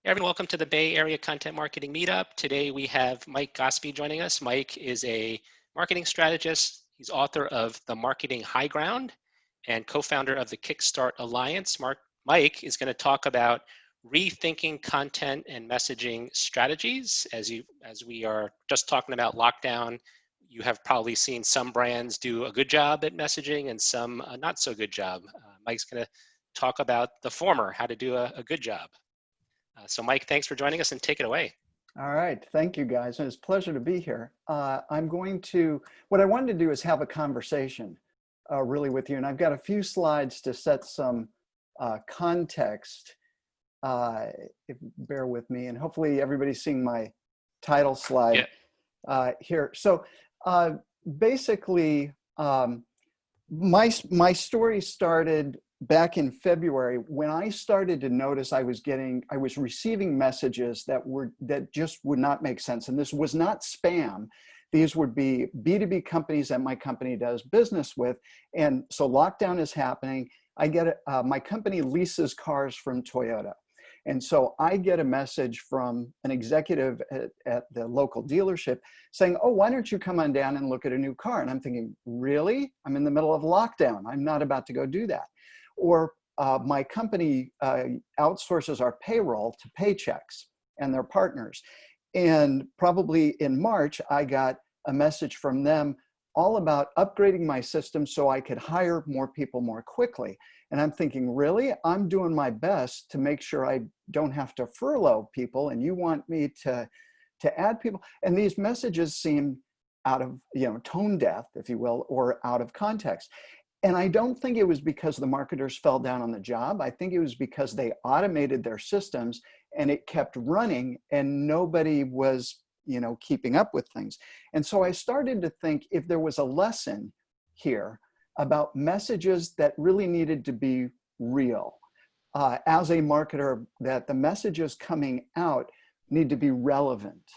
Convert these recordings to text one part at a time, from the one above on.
Hey, everyone, welcome to the Bay Area Content Marketing Meetup. Today we have Mike Gospe joining us. Mike is a marketing strategist. He's author of The Marketing High Ground and co-founder of the KickStart Alliance. Mike is going to talk about rethinking content and messaging strategies. As we are just talking about lockdown, you have probably seen some brands do a good job at messaging and some not so good job. Mike's going to talk about the former, how to do a good job. So Mike, thanks for joining us and take it away. All right, thank you guys. It's a pleasure to be here. What I wanted to do is have a conversation really with you. And I've got a few slides to set some context, bear with me. And hopefully everybody's seeing my title slide here. So basically, my story started back in February when I started to notice I was receiving messages that just would not make sense. And this was not spam. These would be B2B companies that my company does business with. And so lockdown is happening. I get my company leases cars from Toyota. And so I get a message from an executive at the local dealership saying, oh, why don't you come on down and look at a new car? And I'm thinking, really? I'm in the middle of lockdown. I'm not about to go do that. Or my company outsources our payroll to Paychecks and their partners. And probably in March, I got a message from them all about upgrading my system so I could hire more people more quickly. And I'm thinking, really? I'm doing my best to make sure I don't have to furlough people, and you want me to add people? And these messages seem out of, tone deaf, if you will, or out of context. And I don't think it was because the marketers fell down on the job. I think it was because they automated their systems and it kept running and nobody was, keeping up with things. And so I started to think if there was a lesson here about messages that really needed to be real. As a marketer, that the messages coming out need to be relevant,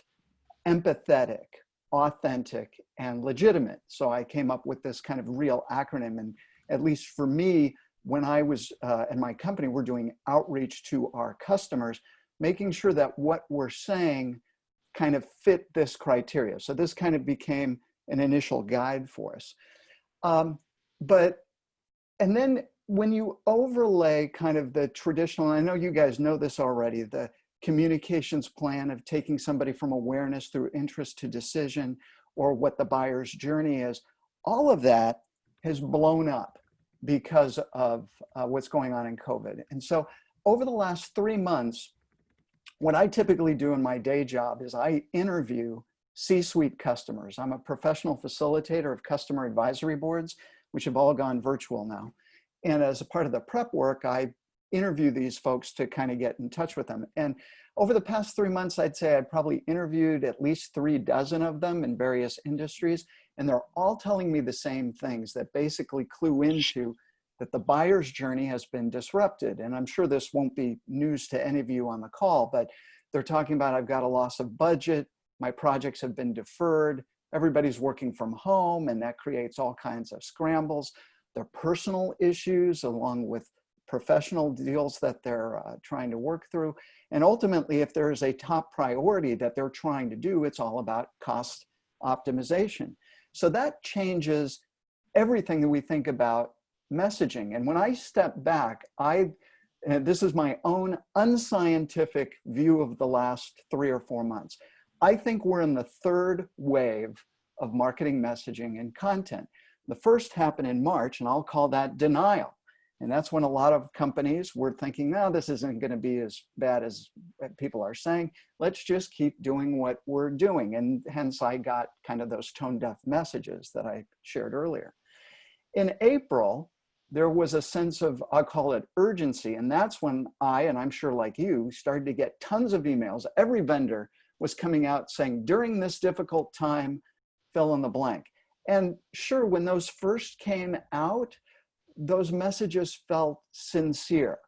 empathetic, authentic, and legitimate. So I came up with this kind of real acronym. And at least for me, when I was in my company, we're doing outreach to our customers, making sure that what we're saying kind of fit this criteria. So this kind of became an initial guide for us. And then when you overlay kind of the traditional, and I know you guys know this already, the communications plan of taking somebody from awareness through interest to decision, or what the buyer's journey is, all of that has blown up because of what's going on in COVID. And so over the last 3 months, what I typically do in my day job is I interview C-suite customers. I'm a professional facilitator of customer advisory boards, which have all gone virtual now. And as a part of the prep work, I interview these folks to kind of get in touch with them. And over the past 3 months, I'd say I'd probably interviewed at least 36 of them in various industries. And they're all telling me the same things that basically clue into that the buyer's journey has been disrupted. And I'm sure this won't be news to any of you on the call, but they're talking about, I've got a loss of budget, my projects have been deferred, everybody's working from home, and that creates all kinds of scrambles. Their personal issues along with professional deals that they're trying to work through. And ultimately, if there is a top priority that they're trying to do, it's all about cost optimization. So that changes everything that we think about messaging. And when I step back, and this is my own unscientific view of the last 3 or 4 months, I think we're in the third wave of marketing messaging and content. The first happened in March, and I'll call that denial. And that's when a lot of companies were thinking, no, this isn't going to be as bad as people are saying. Let's just keep doing what we're doing. And hence I got kind of those tone deaf messages that I shared earlier. In April, there was a sense of, I'll call it urgency. And that's when and I'm sure like you, started to get tons of emails. Every vendor was coming out saying, during this difficult time, fill in the blank. And sure, when those first came out, those messages felt sincere.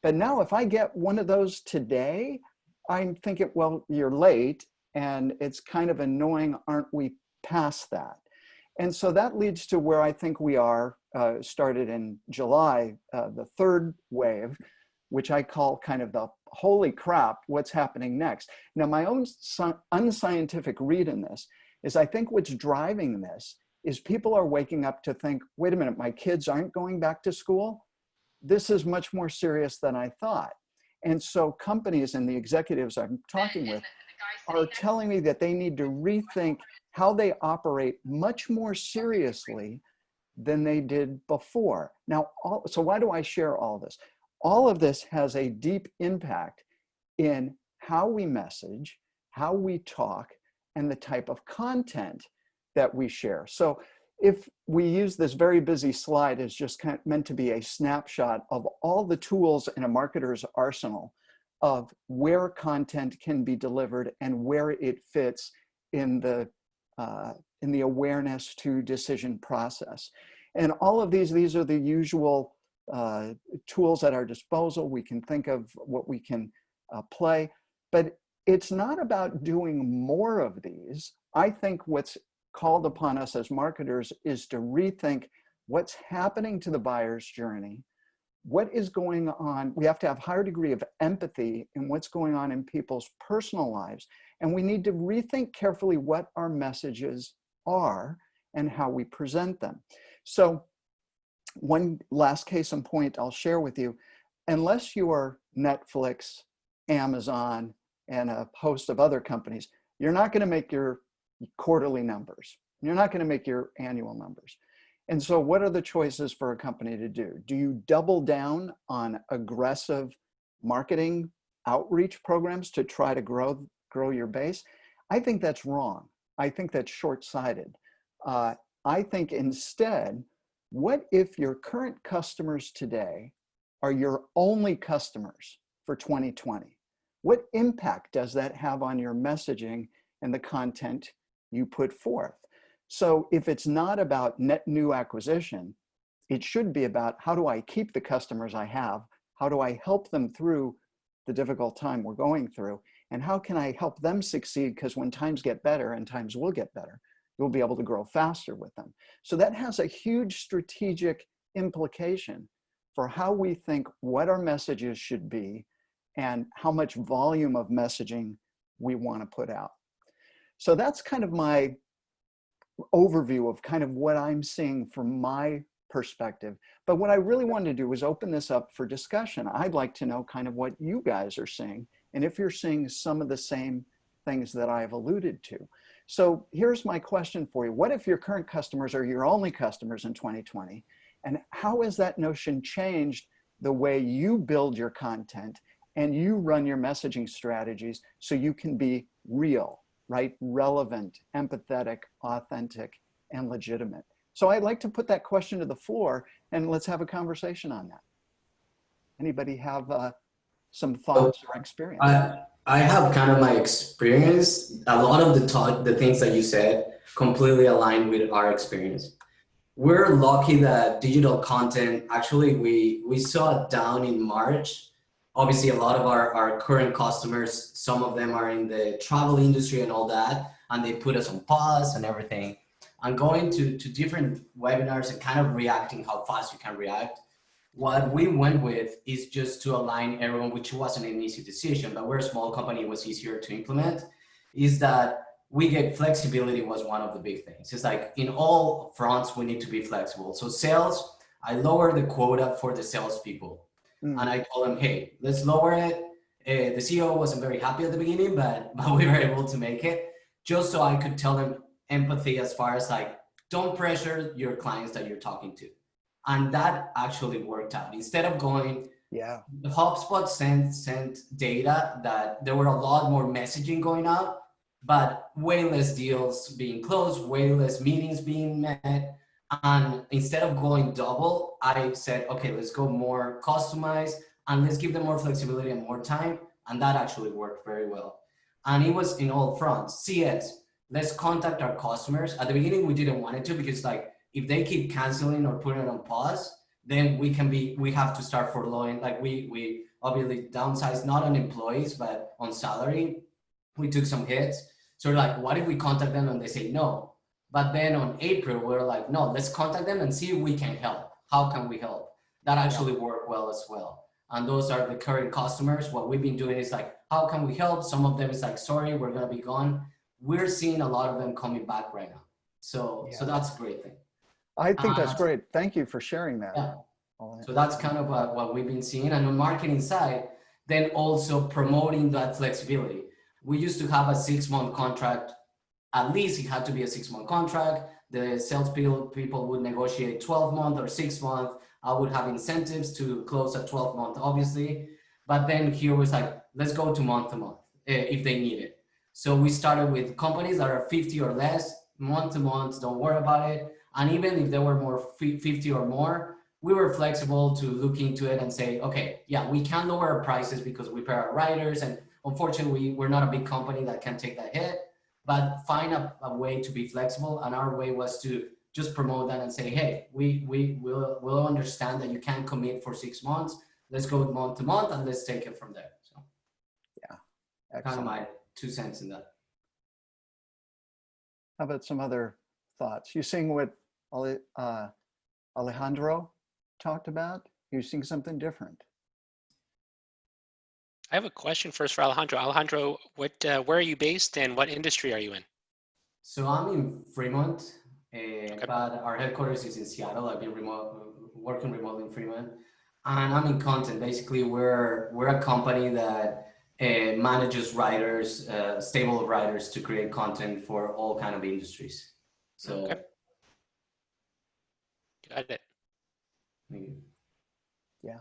But now if I get one of those today, I'm thinking, well, you're late and it's kind of annoying. Aren't we past that? And so that leads to where I think we are, started in July, the third wave. which I call kind of the holy crap, what's happening next. Now, my own unscientific read in this is I think what's driving this is people are waking up to think, wait a minute, my kids aren't going back to school. This is much more serious than I thought. And so companies and the executives I'm talking with are telling me that they need to rethink how they operate much more seriously than they did before. Now, so why do I share all this? All of this has a deep impact in how we message, how we talk, and the type of content that we share. So if we use this very busy slide as just kind of meant to be a snapshot of all the tools in a marketer's arsenal of where content can be delivered and where it fits in the awareness to decision process. And all of these are the usual tools at our disposal. We can think of what we can play, but it's not about doing more of these. I think what's called upon us as marketers is to rethink what's happening to the buyer's journey, what is going on. We have to have a higher degree of empathy in what's going on in people's personal lives. And we need to rethink carefully what our messages are and how we present them. So one last case in point I'll share with you, unless you are Netflix, Amazon, and a host of other companies, you're not going to make your quarterly numbers. You're not going to make your annual numbers. And so what are the choices for a company to do? Do you double down on aggressive marketing outreach programs to try to grow your base? I think that's wrong. I think that's short-sighted. I think instead, what if your current customers today are your only customers for 2020? What impact does that have on your messaging and the content you put forth? So if it's not about net new acquisition, it should be about how do I keep the customers I have? How do I help them through the difficult time we're going through? And how can I help them succeed? Because when times get better, and times will get better, you'll be able to grow faster with them. So that has a huge strategic implication for how we think what our messages should be and how much volume of messaging we want to put out. So that's kind of my overview of kind of what I'm seeing from my perspective. But what I really wanted to do was open this up for discussion. I'd like to know kind of what you guys are seeing and if you're seeing some of the same things that I've alluded to. So here's my question for you. What if your current customers are your only customers in 2020? And how has that notion changed the way you build your content and you run your messaging strategies so you can be real, right? Relevant, empathetic, authentic, and legitimate. So I'd like to put that question to the floor and let's have a conversation on that. Anybody have some thoughts or experience? I have kind of my experience. A lot of the things that you said completely align with our experience. We're lucky that digital content, actually, we saw it down in March. Obviously, a lot of our current customers, some of them are in the travel industry and all that, and they put us on pause and everything. And going to different webinars and kind of reacting how fast you can react. What we went with is just to align everyone, which wasn't an easy decision, but we're a small company, it was easier to implement, is that we get flexibility was one of the big things. It's like in all fronts, we need to be flexible. So sales, I lowered the quota for the salespeople. And I told them, hey, let's lower it. The CEO wasn't very happy at the beginning, but we were able to make it just so I could tell them empathy as far as like, don't pressure your clients that you're talking to. And that actually worked out. Instead of going, the HubSpot sent data that there were a lot more messaging going out, but way less deals being closed, way less meetings being met. And instead of going double, I said, okay, let's go more customized and let's give them more flexibility and more time. And that actually worked very well. And it was in all fronts. CS, let's contact our customers. At the beginning, we didn't want it to because like, if they keep canceling or putting it on pause, then we have to start furloughing. Like we obviously downsized not on employees, but on salary. We took some hits. So we're like, what if we contact them and they say no? But then on April, we're like, no, let's contact them and see if we can help. How can we help? That actually worked well as well. and those are the current customers. What we've been doing is like, how can we help? Some of them is like, sorry, we're gonna be gone. We're seeing a lot of them coming back right now. So that's a great thing. I think that's great. Thank you for sharing that. Yeah. So that's kind of what we've been seeing. And on the marketing side, then also promoting that flexibility. We used to have a 6-month contract. At least it had to be a 6-month contract. The sales people would negotiate 12-month or 6-month. I would have incentives to close a 12-month, obviously. But then here was like, let's go to month if they need it. So we started with companies that are 50 or less, month to month, don't worry about it. And even if they were more 50 or more, we were flexible to look into it and say, okay, yeah, we can lower our prices because we pay our writers. And unfortunately, we're not a big company that can take that hit, but find a way to be flexible. And our way was to just promote that and say, hey, we'll understand that you can't commit for 6 months. Let's go month to month and let's take it from there. So yeah, kind of my 2 cents in that. How about some other thoughts? You seeing what Alejandro talked about? You seeing something different? I have a question first for Alejandro. Alejandro, where are you based and what industry are you in? So I'm in Fremont, but our headquarters is in Seattle. I've been working remotely in Fremont, and I'm in content. Basically, we're a company that manages writers, stable of writers to create content for all kind of industries. So, got it. Yeah.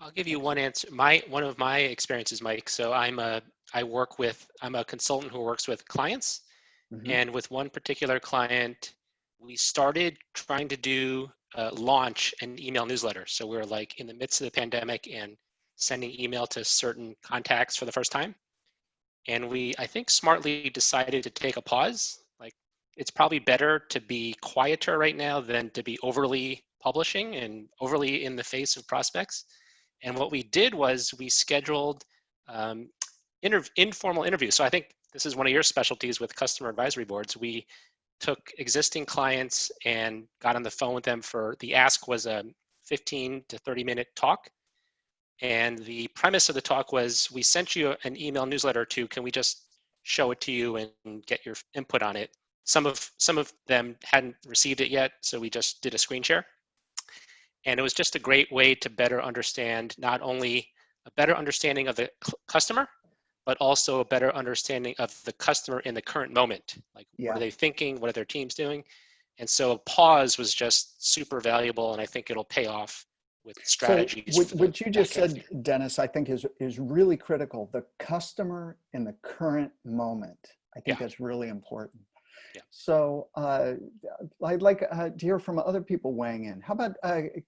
I'll give you one answer. One of my experiences, Mike. So I'm a consultant who works with clients, and with one particular client, we started trying to launch an email newsletter. So we were like in the midst of the pandemic and sending email to certain contacts for the first time. And we, I think, smartly decided to take a pause. Like, it's probably better to be quieter right now than to be overly publishing and overly in the face of prospects. And what we did was we scheduled informal interviews. So I think this is one of your specialties with customer advisory boards. We took existing clients and got on the phone with them the ask was a 15 to 30-minute talk. And the premise of the talk was, we sent you an email newsletter too. Can we just show it to you and get your input on it? Some of them hadn't received it yet, so we just did a screen share. And it was just a great way to better understand, not only a better understanding of the customer, but also a better understanding of the customer in the current moment. Like, what are they thinking? What are their teams doing? And so a pause was just super valuable, and I think it'll pay off with strategies. So what you just said, Dennis, I think is really critical. The customer in the current moment. I think that's really important. Yeah. So I'd like to hear from other people weighing in. How about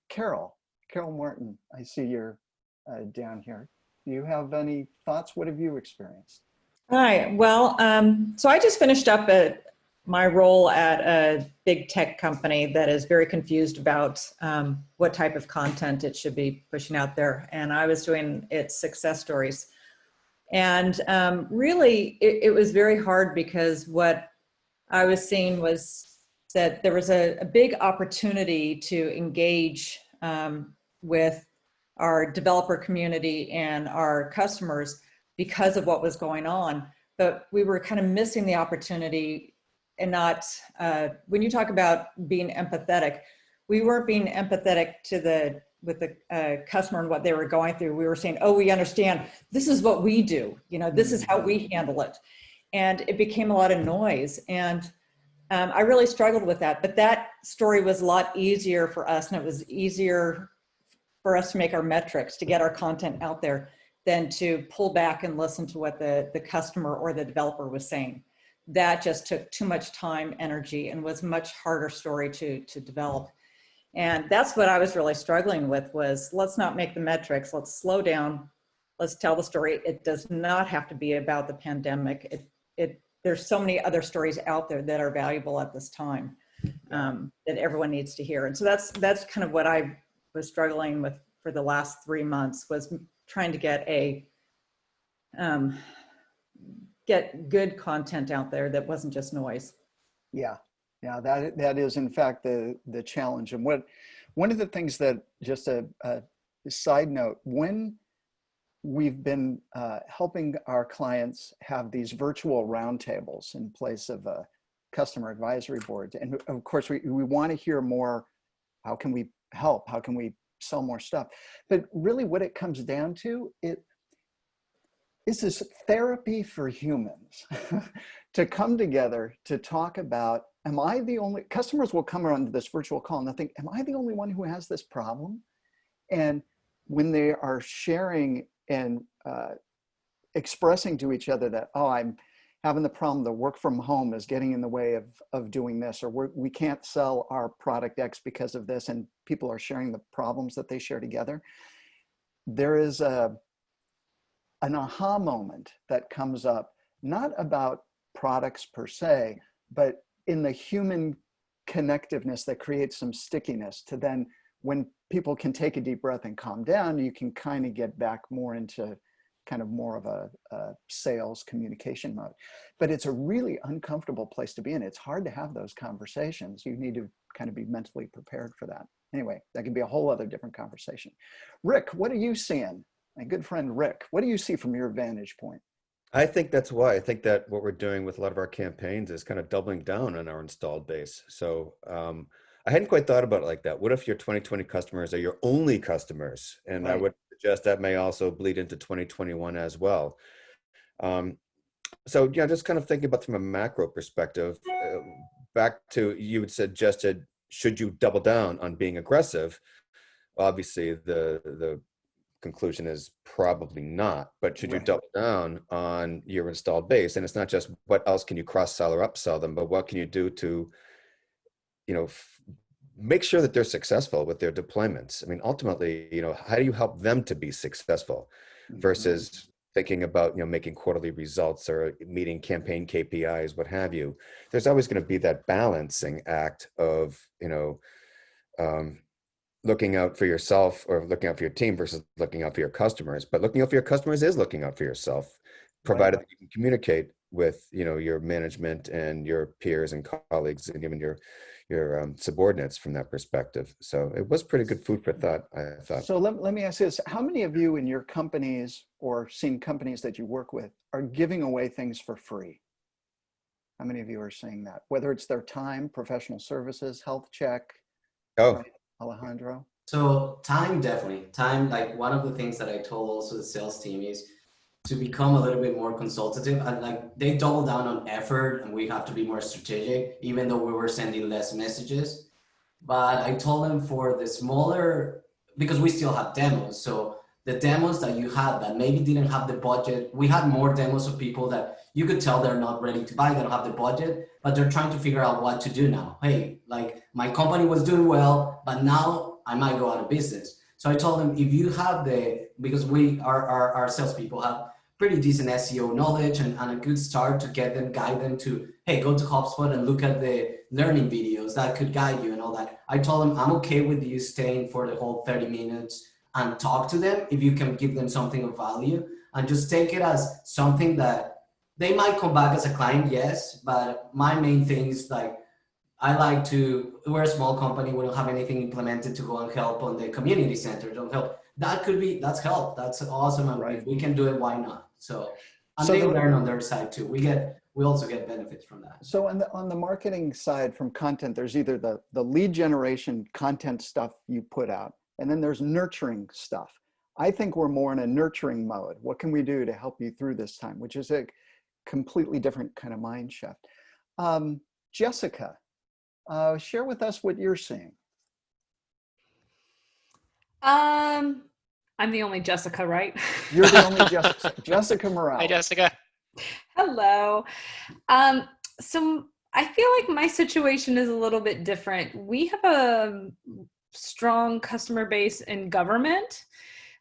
Carol Martin? I see you're down here. Do you have any thoughts? What have you experienced? Hi. Well, so I just finished up my role at a big tech company that is very confused about what type of content it should be pushing out there. And I was doing its success stories. And really, it was very hard, because what I was seeing was that there was a big opportunity to engage with our developer community and our customers because of what was going on. But we were kind of missing the opportunity, and not, when you talk about being empathetic, we weren't being empathetic with the customer and what they were going through. We were saying, oh, we understand, this is what we do, this is how we handle it. And it became a lot of noise. And I really struggled with that, but that story was a lot easier for us, and it was easier for us to make our metrics, to get our content out there, than to pull back and listen to what the customer or the developer was saying. That just took too much time, energy, and was a much harder story to develop. And that's what I was really struggling with, was let's not make the metrics, let's slow down, let's tell the story. It does not have to be about the pandemic. There's so many other stories out there that are valuable at this time that everyone needs to hear. And so that's kind of what I was struggling with for the last 3 months, was trying to get good content out there that wasn't just noise. Yeah, that is in fact the challenge. And one of the things that, just a side note, when we've been helping our clients have these virtual roundtables in place of a customer advisory board, and of course we want to hear more, how can we help? How can we sell more stuff? But really what it comes down to, this is therapy for humans to come together to talk about, am I the only, customers will come around to this virtual call and they'll think, am I the only one who has this problem? And when they are sharing and expressing to each other that, oh, I'm having the problem, the work from home is getting in the way of doing this, or we can't sell our product X because of this, and people are sharing the problems that they share together, there is an aha moment that comes up, not about products per se, but in the human connectiveness that creates some stickiness to then, when people can take a deep breath and calm down, you can kind of get back more into kind of more of a sales communication mode. But it's a really uncomfortable place to be in. It's hard to have those conversations. You need to kind of be mentally prepared for that. Anyway, that can be a whole other different conversation. Rick, what are you seeing? My good friend Rick, what do you see from your vantage point? I think that's why. I think that what we're doing with a lot of our campaigns is kind of doubling down on our installed base. So I hadn't quite thought about it like that. What if your 2020 customers are your only customers? And Right. I would suggest that may also bleed into 2021 as well. So yeah, just kind of thinking about from a macro perspective, back to you had suggested, should you double down on being aggressive? Obviously, the conclusion is probably not, but should you Right. double down on your installed base? And it's not just what else can you cross-sell or upsell them, but what can you do to, make sure that they're successful with their deployments? I mean, ultimately, how do you help them to be successful versus thinking about, making quarterly results or meeting campaign KPIs, what have you? There's always going to be that balancing act of, looking out for yourself or looking out for your team versus looking out for your customers. But looking out for your customers is looking out for yourself, provided that you can communicate with, your management and your peers and colleagues and even your subordinates from that perspective. So it was pretty good food for thought, I thought. So let me ask you this. How many of you in your companies or seen companies that you work with are giving away things for free? How many of you are saying that? Whether it's their time, professional services, health check, Oh, right? Alejandro? So time, definitely. Time, like one of the things that I told also the sales team is to become a little bit more consultative, and like they double down on effort and we have to be more strategic, even though we were sending less messages. But I told them for the smaller, because we still have demos. So the demos that you had that maybe didn't have the budget, we had more demos of people that you could tell they're not ready to buy, they don't have the budget, but they're trying to figure out what to do now. Hey, like my company was doing well, but now I might go out of business. So I told them, if you have because our salespeople have pretty decent SEO knowledge and a good start to guide them to, hey, go to HubSpot and look at the learning videos that could guide you and all that. I told them, I'm okay with you staying for the whole 30 minutes and talk to them if you can give them something of value, and just take it as something that they might come back as a client, yes, but my main thing is like, we're a small company, we don't have anything implemented to go and help on the community center, don't help. That's help, that's awesome, and Right. if we can do it, why not? So, and So they learn on their side too. We also get benefits from that. So on the marketing side from content, there's either the lead generation content stuff you put out, and then there's nurturing stuff. I think we're more in a nurturing mode. What can we do to help you through this time? Which is a completely different kind of mind shift. Jessica, share with us what you're seeing. I'm the only Jessica, right? You're the only Jessica. Jessica Morales. Hi, Jessica. Hello. So I feel like my situation is a little bit different. We have a strong customer base in government.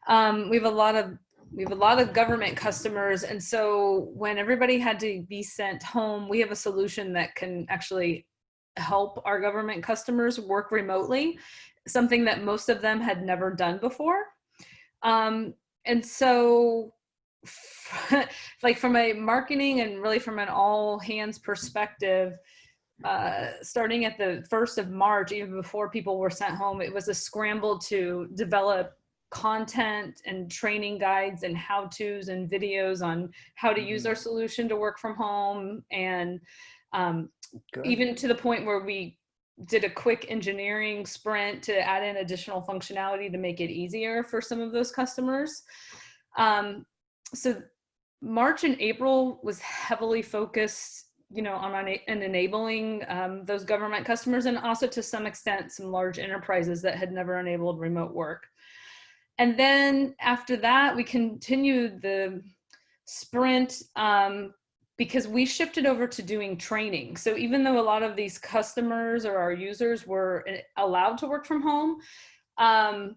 We have a lot of government customers, and so when everybody had to be sent home, we have a solution that can actually help our government customers work remotely, something that most of them had never done before. And so like from a marketing and really from an all hands perspective, starting at the 1st of March, even before people were sent home, it was a scramble to develop content and training guides and how-tos and videos on how to use our solution to work from home. And even to the point where we did a quick engineering sprint to add in additional functionality to make it easier for some of those customers. So March and April was heavily focused, on enabling those government customers, and also to some extent some large enterprises that had never enabled remote work. And then after that, we continued the sprint because we shifted over to doing training. So even though a lot of these customers or our users were allowed to work from home, some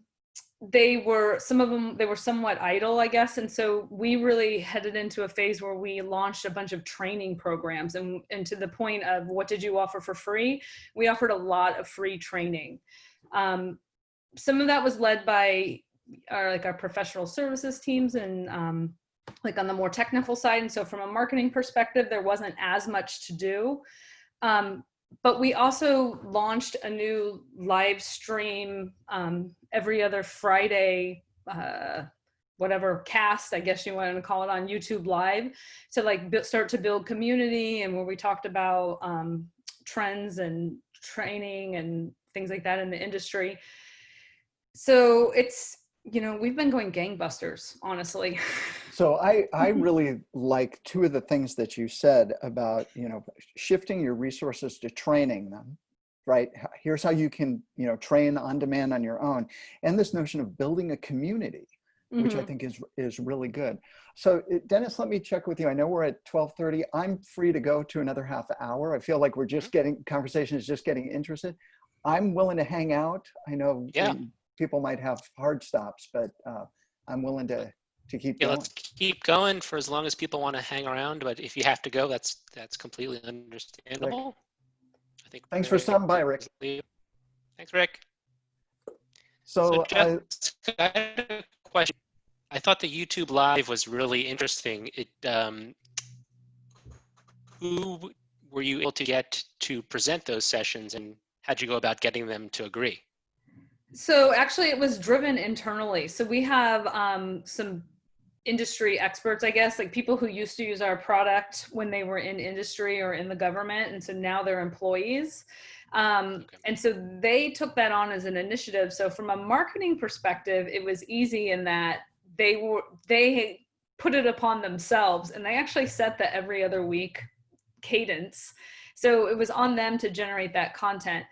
of them were somewhat idle, I guess. And so we really headed into a phase where we launched a bunch of training programs, and to the point of what did you offer for free? We offered a lot of free training. Some of that was led by our professional services teams and on the more technical side. And so from a marketing perspective, there wasn't as much to do. But we also launched a new live stream every other Friday, whatever cast, I guess you want to call it, on YouTube Live, to start to build community, and where we talked about trends and training and things like that in the industry. So it's, we've been going gangbusters, honestly. So I really like two of the things that you said about, shifting your resources to training them, right? Here's how you can, train on demand on your own. And this notion of building a community, which I think is really good. So Dennis, let me check with you. I know we're at 12:30. I'm free to go to another half hour. I feel like conversation is just getting interested. I'm willing to hang out. I know people might have hard stops, but I'm willing to keep going. Let's keep going for as long as people want to hang around. But if you have to go, that's completely understandable. Rick. I think. Thanks for stopping by, Rick. Thanks, Rick. So Jessica, I had a question. I thought the YouTube Live was really interesting. Who were you able to get to present those sessions, and how'd you go about getting them to agree? So actually it was driven internally. So we have some industry experts, I guess, like people who used to use our product when they were in industry or in the government. And so now they're employees. And so they took that on as an initiative. So from a marketing perspective, it was easy in that they put it upon themselves, and they actually set the every other week cadence. So it was on them to generate that content.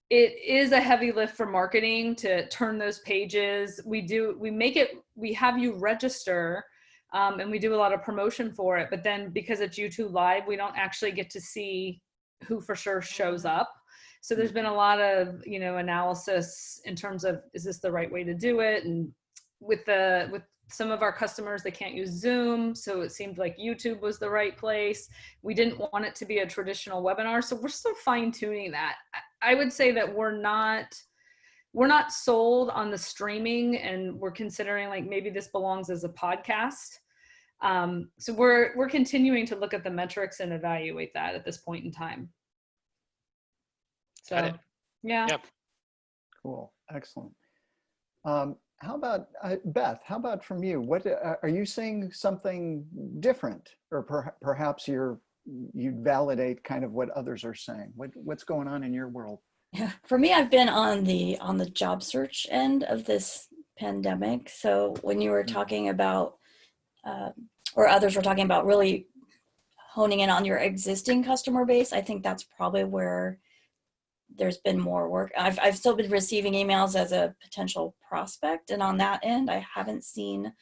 It is a heavy lift for marketing to turn those pages. We have you register, and we do a lot of promotion for it. But then because it's YouTube Live, we don't actually get to see who for sure shows up. So there's been a lot of, analysis in terms of, is this the right way to do it? And with some of our customers, they can't use Zoom. So it seemed like YouTube was the right place. We didn't want it to be a traditional webinar. So we're still fine tuning that. I would say that we're not sold on the streaming, and we're considering maybe this belongs as a podcast. So we're continuing to look at the metrics and evaluate that at this point in time. So, yeah. Yep. Cool. Excellent. How about Beth? How about from you? What are you seeing something different, or perhaps you validate kind of what others are saying? What's going on in your world? Yeah, for me, I've been on the job search end of this pandemic. So when you were talking about, or others were talking about really honing in on your existing customer base, I think that's probably where there's been more work. I've still been receiving emails as a potential prospect, and on that end, I haven't seen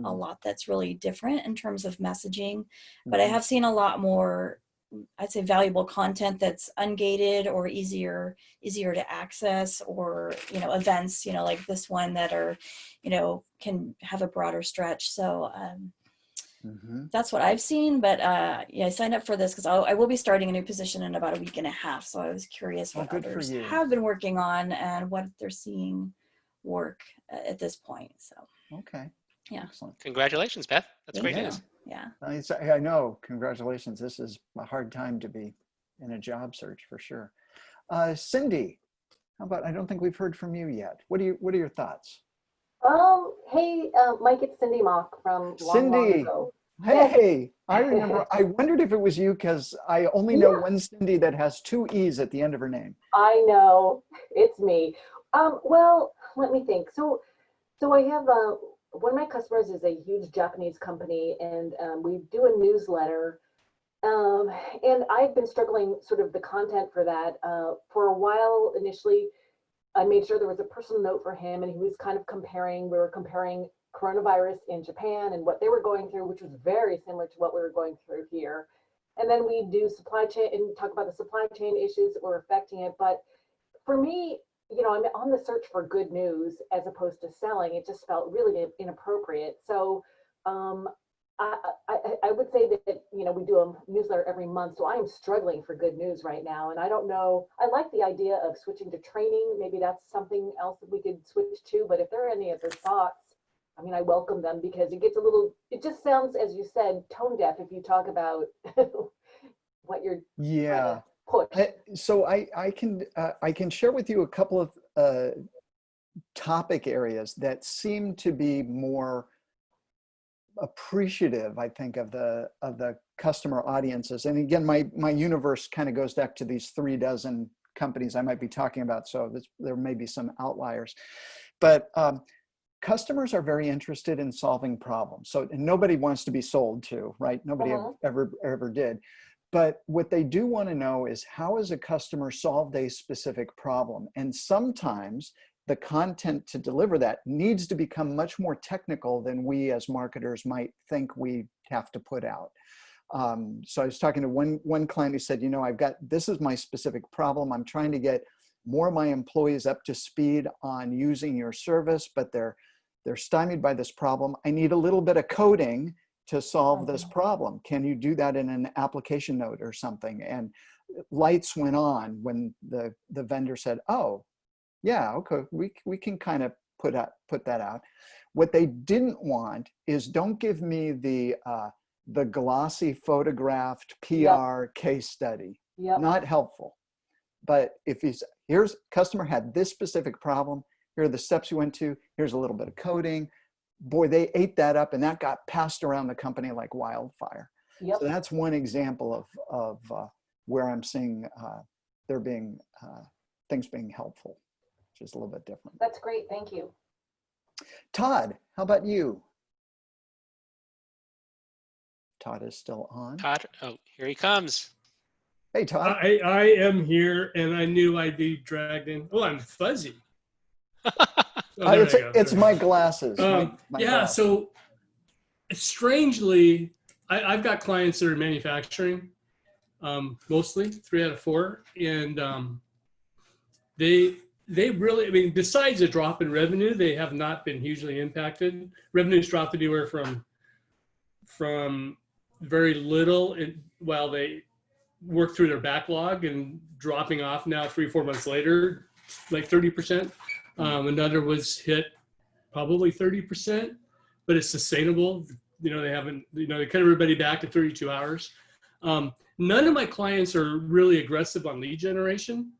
a lot that's really different in terms of messaging, but I have seen a lot more, I'd say, valuable content that's ungated or easier to access, or, events, like this one that are, can have a broader stretch. So, that's what I've seen, but I signed up for this because I will be starting a new position in about a week and a half. So I was curious what others have been working on and what they're seeing work at this point. So okay, yeah, excellent. Congratulations, Beth. That's great news. Yeah, I know. Congratulations. This is a hard time to be in a job search for sure. Cindy, how about? I don't think we've heard from you yet. What are your thoughts? Hey, Mike, it's Cindy Mock from long Cindy, ago. hey, I remember, I wondered if it was you because I only know Yeah. one Cindy that has two E's at the end of her name. I know, it's me. Well, let me think. So I have one of my customers is a huge Japanese company, and we do a newsletter. And I've been struggling sort of the content for that for a while. Initially, I made sure there was a personal note for him, and he was kind of we were comparing coronavirus in Japan and what they were going through, which was very similar to what we were going through here. And then we do supply chain and talk about the supply chain issues that were affecting it. But for me, I'm on the search for good news as opposed to selling. It just felt really inappropriate. So um, I would say that, we do a newsletter every month. So I am struggling for good news right now. And I don't know, I like the idea of switching to training. Maybe that's something else that we could switch to. But if there are any other thoughts, I mean, I welcome them because it just sounds, as you said, tone deaf if you talk about what you're Yeah. trying to push. So I can share with you a couple of topic areas that seem to be more appreciative, I think, of the customer audiences. And again, my universe kind of goes back to these 36 companies I might be talking about. So there may be some outliers, but customers are very interested in solving problems. So and nobody wants to be sold to, right? Nobody ever did. But what they do want to know is, how has a customer solved a specific problem? And sometimes the content to deliver that needs to become much more technical than we as marketers might think we have to put out. So I was talking to one client who said, this is my specific problem. I'm trying to get more of my employees up to speed on using your service, but they're stymied by this problem. I need a little bit of coding to solve this problem. Can you do that in an application note or something? And lights went on when the vendor said, oh, yeah, okay, we can kind of put that out. What they didn't want is, don't give me the glossy photographed PR case study. Not helpful. But if here's customer had this specific problem, here are the steps you went to, here's a little bit of coding. Boy, they ate that up, and that got passed around the company like wildfire. So that's one example of where I'm seeing there being things being helpful, which is a little bit different. That's great. Thank you. Todd, how about you? Todd is still on. Todd, oh, here he comes. Hey, Todd. I am here, and I knew I'd be dragged in. Oh, I'm fuzzy. It's my glasses. My glasses. So strangely, I've got clients that are manufacturing, mostly 3 out of 4, and they really, I mean, besides a drop in revenue, they have not been hugely impacted. Revenues dropped anywhere from very little while they work through their backlog, and dropping off now 3-4 months later, like 30%. Another was hit probably 30%, but it's sustainable. They haven't, they cut everybody back to 32 hours. None of my clients are really aggressive on lead generation.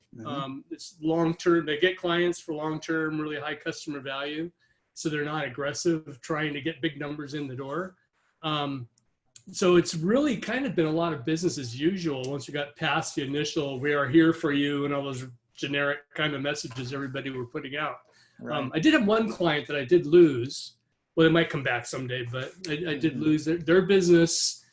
It's long-term. They get clients for long-term, really high customer value. So they're not aggressive trying to get big numbers in the door. So it's really kind of been a lot of business as usual once you got past the initial, we are here for you, and all those generic kind of messages everybody were putting out. Right. I did have one client that I did lose. Well, it might come back someday, but I did lose their business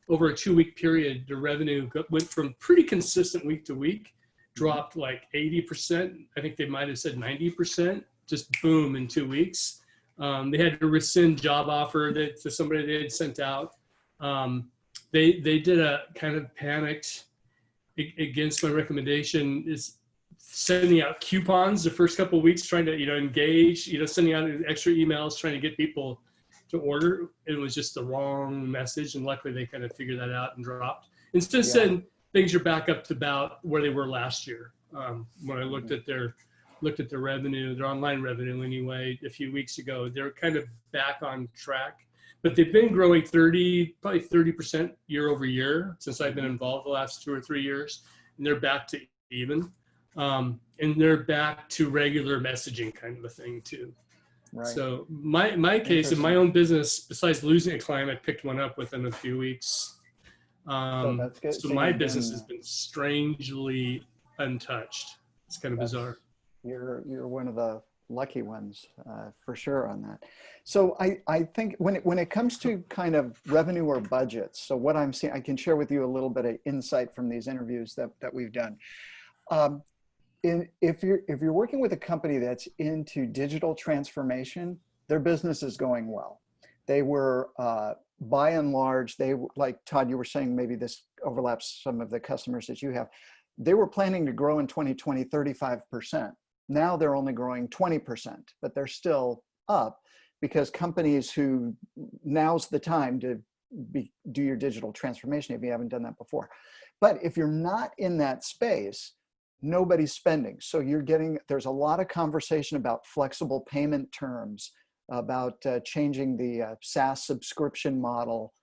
over a 2-week period. The revenue went from pretty consistent week to week, dropped like 80%. I think they might have said 90%, just boom in 2 weeks. They had to rescind job offer to somebody they had sent out. They did a kind of panicked against my recommendation, is sending out coupons the first couple of weeks, trying to, engage, sending out extra emails, trying to get people to order. It was just the wrong message. And luckily they kind of figured that out and dropped. And since then, things are back up to about where they were last year. When I looked at their revenue, their online revenue anyway, a few weeks ago, they're kind of back on track, but they've been growing probably 30% year over year since I've been involved the last 2 or 3 years, and they're back to even. And they're back to regular messaging kind of a thing too. Right. So my case in my Interesting. own business, besides losing a client, I picked one up within a few weeks. So that's good. So So my you've business been, has been strangely untouched. It's kind of bizarre. you're one of the lucky ones for sure on that. So I think when it comes to kind of revenue or budgets, so what I'm seeing, I can share with you a little bit of insight from these interviews that we've done. If you're working with a company that's into digital transformation, their business is going well. They were by and large, like Todd, you were saying, maybe this overlaps some of the customers that you have. They were planning to grow in 2020 35%. Now they're only growing 20%, but they're still up because companies who, now's the time to do your digital transformation if you haven't done that before. But if you're not in that space, nobody's spending. So there's a lot of conversation about flexible payment terms, about changing the SaaS subscription model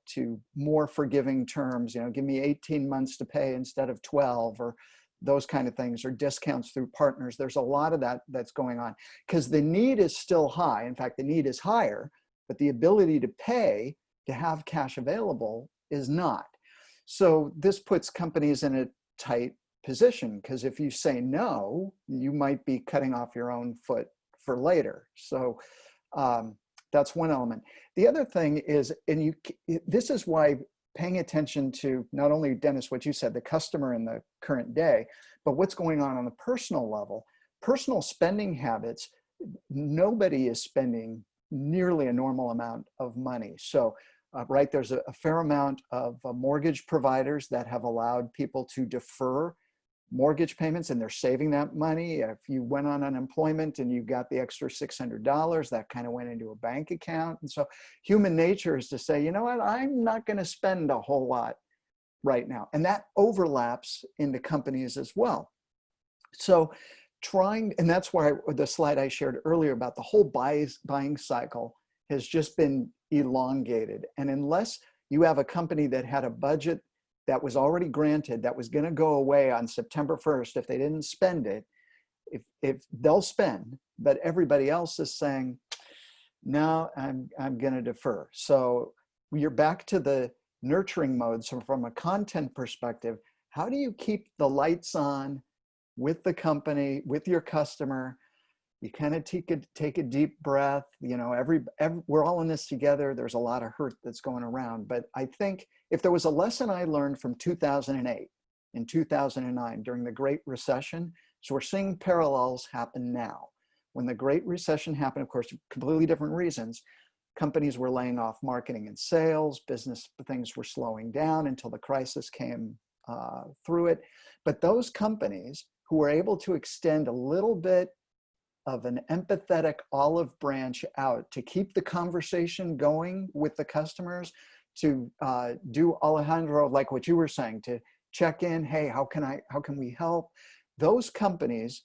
to more forgiving terms, give me 18 months to pay instead of 12, or those kind of things, or discounts through partners. There's a lot of that's going on because the need is still high. In fact, the need is higher, but the ability to pay, to have cash available, is not. So this puts companies in a tight position because if you say no, you might be cutting off your own foot for later. So that's one element. The other thing is, this is why paying attention to not only, Dennis, what you said, the customer in the current day, but what's going on the personal level, personal spending habits. Nobody is spending nearly a normal amount of money. So, right, there's a fair amount of mortgage providers that have allowed people to defer mortgage payments, and they're saving that money. If you went on unemployment and you got the extra $600, that kind of went into a bank account. And so human nature is to say, you know what, I'm not going to spend a whole lot right now. And that overlaps into companies as well. So and that's why the slide I shared earlier about the whole buying cycle has just been elongated. And unless you have a company that had a budget that was already granted, that was going to go away on September 1st, if they didn't spend it, if they'll spend, but everybody else is saying, no, I'm going to defer. So you're back to the nurturing mode. So from a content perspective, how do you keep the lights on with the company, with your customer? You kind of take a deep breath. We're all in this together. There's a lot of hurt that's going around. But I think if there was a lesson I learned from 2008 and 2009 during the Great Recession, so we're seeing parallels happen now. When the Great Recession happened, of course, completely different reasons, companies were laying off marketing and sales, business things were slowing down until the crisis came through it. But those companies who were able to extend a little bit of an empathetic olive branch out to keep the conversation going with the customers, to do, Alejandro, like what you were saying, to check in, hey, how can we help? Those companies,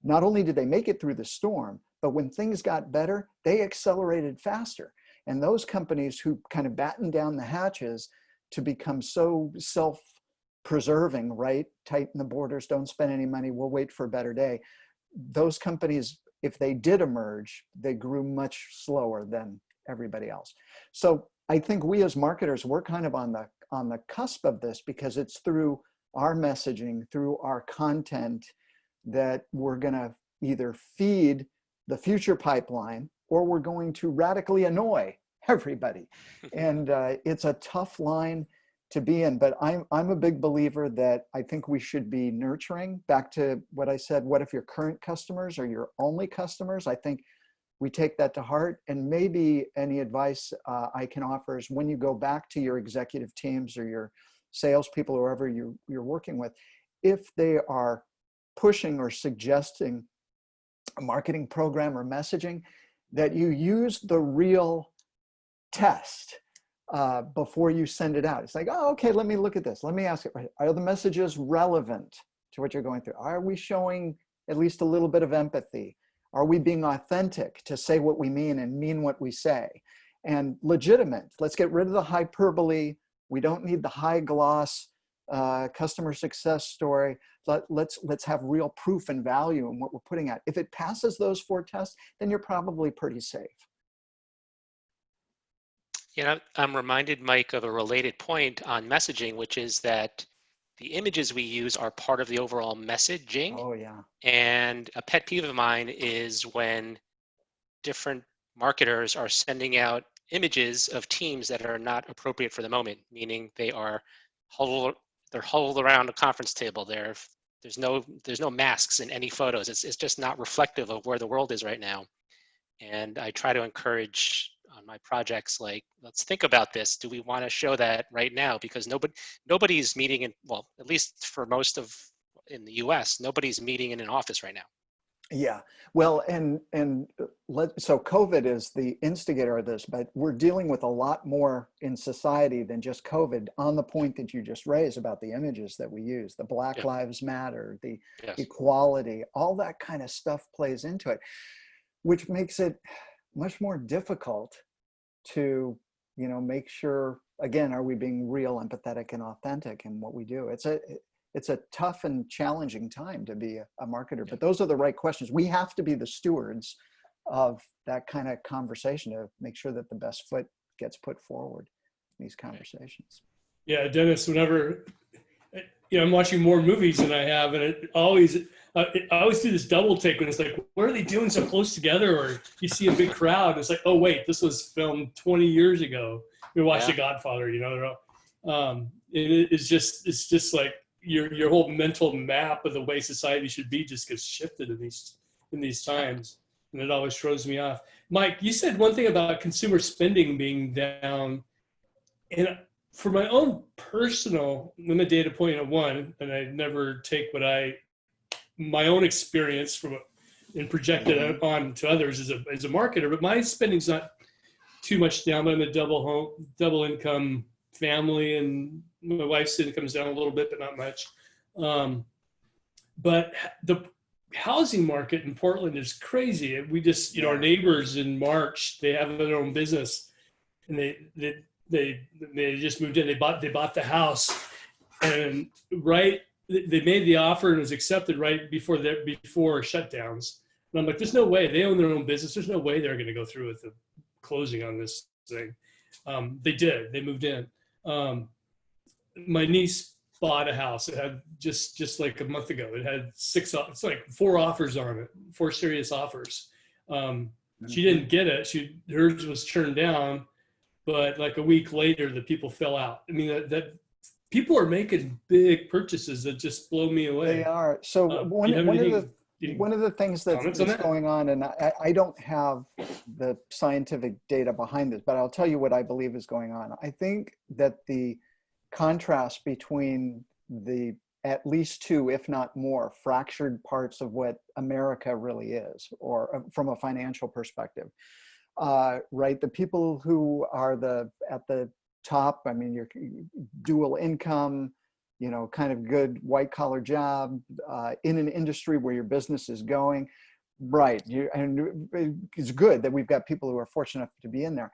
not only did they make it through the storm, but when things got better, they accelerated faster. And those companies who kind of battened down the hatches to become so self-preserving, right? Tighten the borders, don't spend any money, we'll wait for a better day. Those companies, if they did emerge, they grew much slower than everybody else. So I think we as marketers, we're kind of on the cusp of this because it's through our messaging, through our content, that we're going to either feed the future pipeline or we're going to radically annoy everybody. And it's a tough line to be in, but I'm a big believer that I think we should be nurturing. Back to what I said, what if your current customers are your only customers? I think we take that to heart. And maybe any advice I can offer is when you go back to your executive teams or your salespeople, or whoever you're working with, if they are pushing or suggesting a marketing program or messaging, that you use the real test before you send it out. It's like, oh, okay, let me look at this. Let me ask it. Are the messages relevant to what you're going through? Are we showing at least a little bit of empathy? Are we being authentic to say what we mean and mean what we say? And legitimate. Let's get rid of the hyperbole. We don't need the high gloss customer success story. Let's have real proof and value in what we're putting out. If it passes those 4 tests, then you're probably pretty safe. You know, I'm reminded, Mike, of a related point on messaging, which is that the images we use are part of the overall messaging. Oh, yeah. And a pet peeve of mine is when different marketers are sending out images of teams that are not appropriate for the moment, meaning they're huddled around a conference table. There's no masks in any photos. It's just not reflective of where the world is right now. And I try to encourage on my projects, like, let's think about this. Do we want to show that right now? Because nobody's meeting in, well, at least for most of in the US, nobody's meeting in an office right now. Yeah, well, so COVID is the instigator of this, but we're dealing with a lot more in society than just COVID, on the point that you just raised about the images that we use, the Black Lives Matter, the equality, all that kind of stuff plays into it, which makes it much more difficult to, make sure, again, are we being real, empathetic, and authentic in what we do? It's a tough and challenging time to be a marketer, but those are the right questions. We have to be the stewards of that kind of conversation to make sure that the best foot gets put forward in these conversations. Yeah, Dennis, whenever, I'm watching more movies than I have, and I always do this double take when it's like, what are they doing so close together? Or you see a big crowd, it's like, oh wait, this was filmed 20 years ago. We watched The Godfather, it's just like, your whole mental map of the way society should be just gets shifted in these times, and it always throws me off. Mike, you said one thing about consumer spending being down, and for my own personal, I'm a data point at one, and I never take my own experience from and project it on to others as a marketer, but my spending's not too much down. I'm a double income family, and my wife's income's down a little bit, but not much. But the housing market in Portland is crazy. We just, our neighbors in March, they have their own business, and they just moved in. They bought the house, and they made the offer and it was accepted right before shutdowns. And I'm like, there's no way. They own their own business. There's no way they're going to go through with the closing on this thing. They did. They moved in. My niece bought a house. It had just like a month ago. It had 4 offers on it, 4 serious offers. She didn't get it. Hers was turned down, but like a week later, the people fell out. I mean, that people are making big purchases that just blow me away. They are. So one of the things that's going on, and I don't have the scientific data behind this, but I'll tell you what I believe is going on. I think that the contrast between the at least 2, if not more, fractured parts of what America really is, or from a financial perspective, right? The people who are at the top, I mean, your dual income, kind of good white collar job in an industry where your business is going, right? And it's good that we've got people who are fortunate enough to be in there.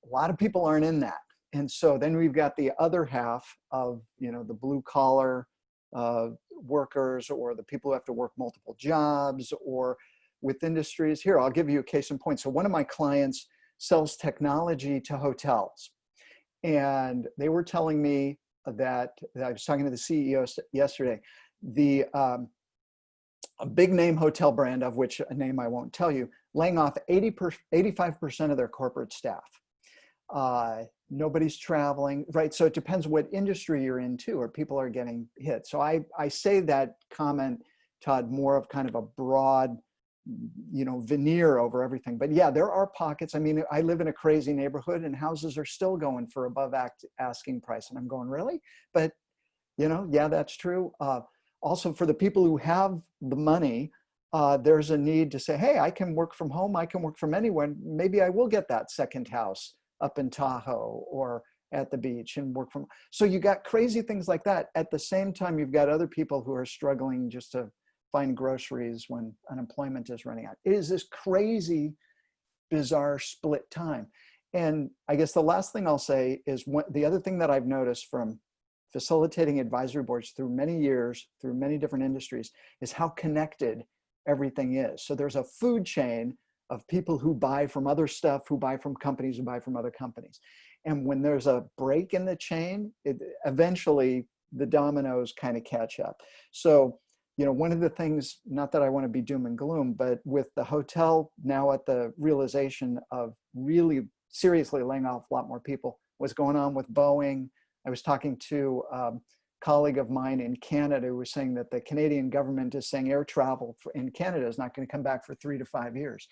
A lot of people aren't in that. And so then we've got the other half of, the blue collar workers, or the people who have to work multiple jobs, or with industries. Here, I'll give you a case in point. So one of my clients sells technology to hotels. And they were telling me that I was talking to the CEO yesterday, a big name hotel brand, of which a name I won't tell you, laying off 85% of their corporate staff. Nobody's traveling, right? So it depends what industry you're in too, or people are getting hit. So I say that comment, Todd, more of kind of a broad, veneer over everything. But yeah, there are pockets. I mean, I live in a crazy neighborhood and houses are still going for above asking price. And I'm going, really? But, yeah, that's true. Also, for the people who have the money, there's a need to say, hey, I can work from home. I can work from anywhere. Maybe I will get that second house up in Tahoe or at the beach and work from. So you got crazy things like that. At the same time, you've got other people who are struggling just to find groceries when unemployment is running out. It is this crazy, bizarre split time. And I guess the last thing I'll say is the other thing that I've noticed from facilitating advisory boards through many years, through many different industries, is how connected everything is. So there's a food chain of people who buy from other stuff, who buy from companies, who buy from other companies. And when there's a break in the chain, eventually the dominoes kind of catch up. So, you know, one of the things, not that I want to be doom and gloom, but with the hotel now at the realization of really seriously laying off a lot more people, what's going on with Boeing. I was talking to a colleague of mine in Canada who was saying that the Canadian government is saying air travel in Canada is not going to come back for 3 to 5 years.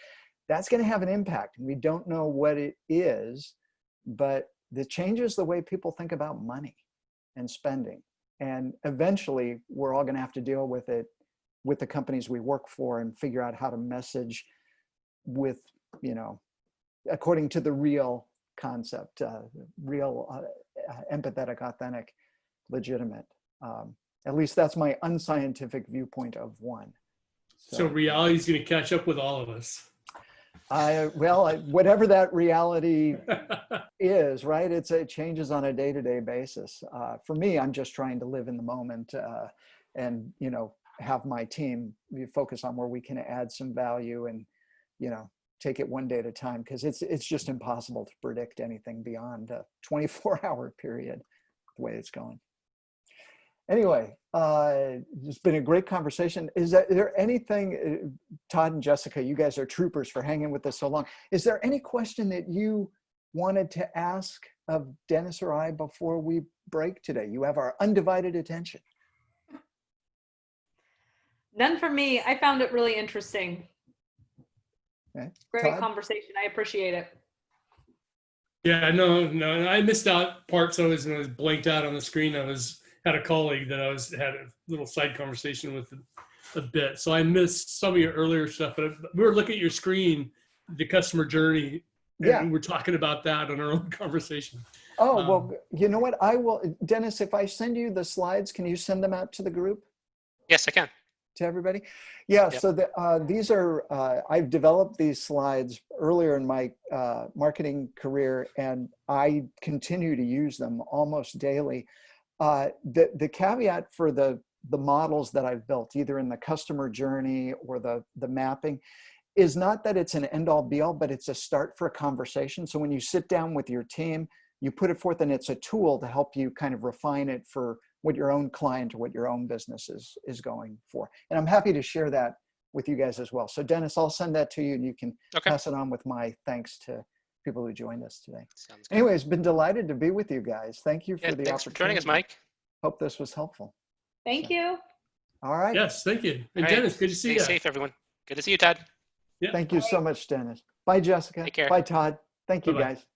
That's going to have an impact. We don't know what it is, but it changes the way people think about money and spending. And eventually we're all going to have to deal with it with the companies we work for and figure out how to message with, you know, according to the real concept, real, empathetic, authentic, legitimate. At least that's my unscientific viewpoint of one. So reality is going to catch up with all of us. Whatever that reality is, right? It changes on a day-to-day basis. For me, I'm just trying to live in the moment and, you know, have my team focus on where we can add some value and, you know, take it one day at a time, because it's just impossible to predict anything beyond a 24-hour period the way it's going. Anyway, it's been a great conversation. Is there anything, Todd and Jessica, you guys are troopers for hanging with us so long. Is there any question that you wanted to ask of Dennis or I before we break today? You have our undivided attention. None for me. I found it really interesting. Okay. Great Todd? conversation. I appreciate it. Yeah, no, I missed out parts. I was blanked out on the screen. Had a colleague that had a little side conversation with a bit. So I missed some of your earlier stuff, but we were looking at your screen, the customer journey. And we were talking about that on our own conversation. Oh, well, you know what? I will, Dennis, if I send you the slides, can you send them out to the group? Yes, I can. To everybody? Yeah, Yep. So these are, I've developed these slides earlier in my marketing career, and I continue to use them almost daily. The caveat for the models that I've built, either in the customer journey or the mapping, is not that it's an end-all be-all, but it's a start for a conversation. So when you sit down with your team, you put it forth, and it's a tool to help you kind of refine it for what your own client or what your own business is going for. And I'm happy to share that with you guys as well. So Dennis, I'll send that to you, and you can pass it on with my thanks to people who joined us today. Sounds good. Anyways, been delighted to be with you guys. Thank you for the Thanks opportunity. for joining us, Mike. Hope this was helpful. Thank you. All right. Yes, thank you. And All right. Dennis, good to see you. Stay safe, everyone. Good to see you, Todd. Yeah. Thank you so much, Dennis. Bye, Jessica. Take care. Bye, Todd. Thank you, Bye-bye. guys.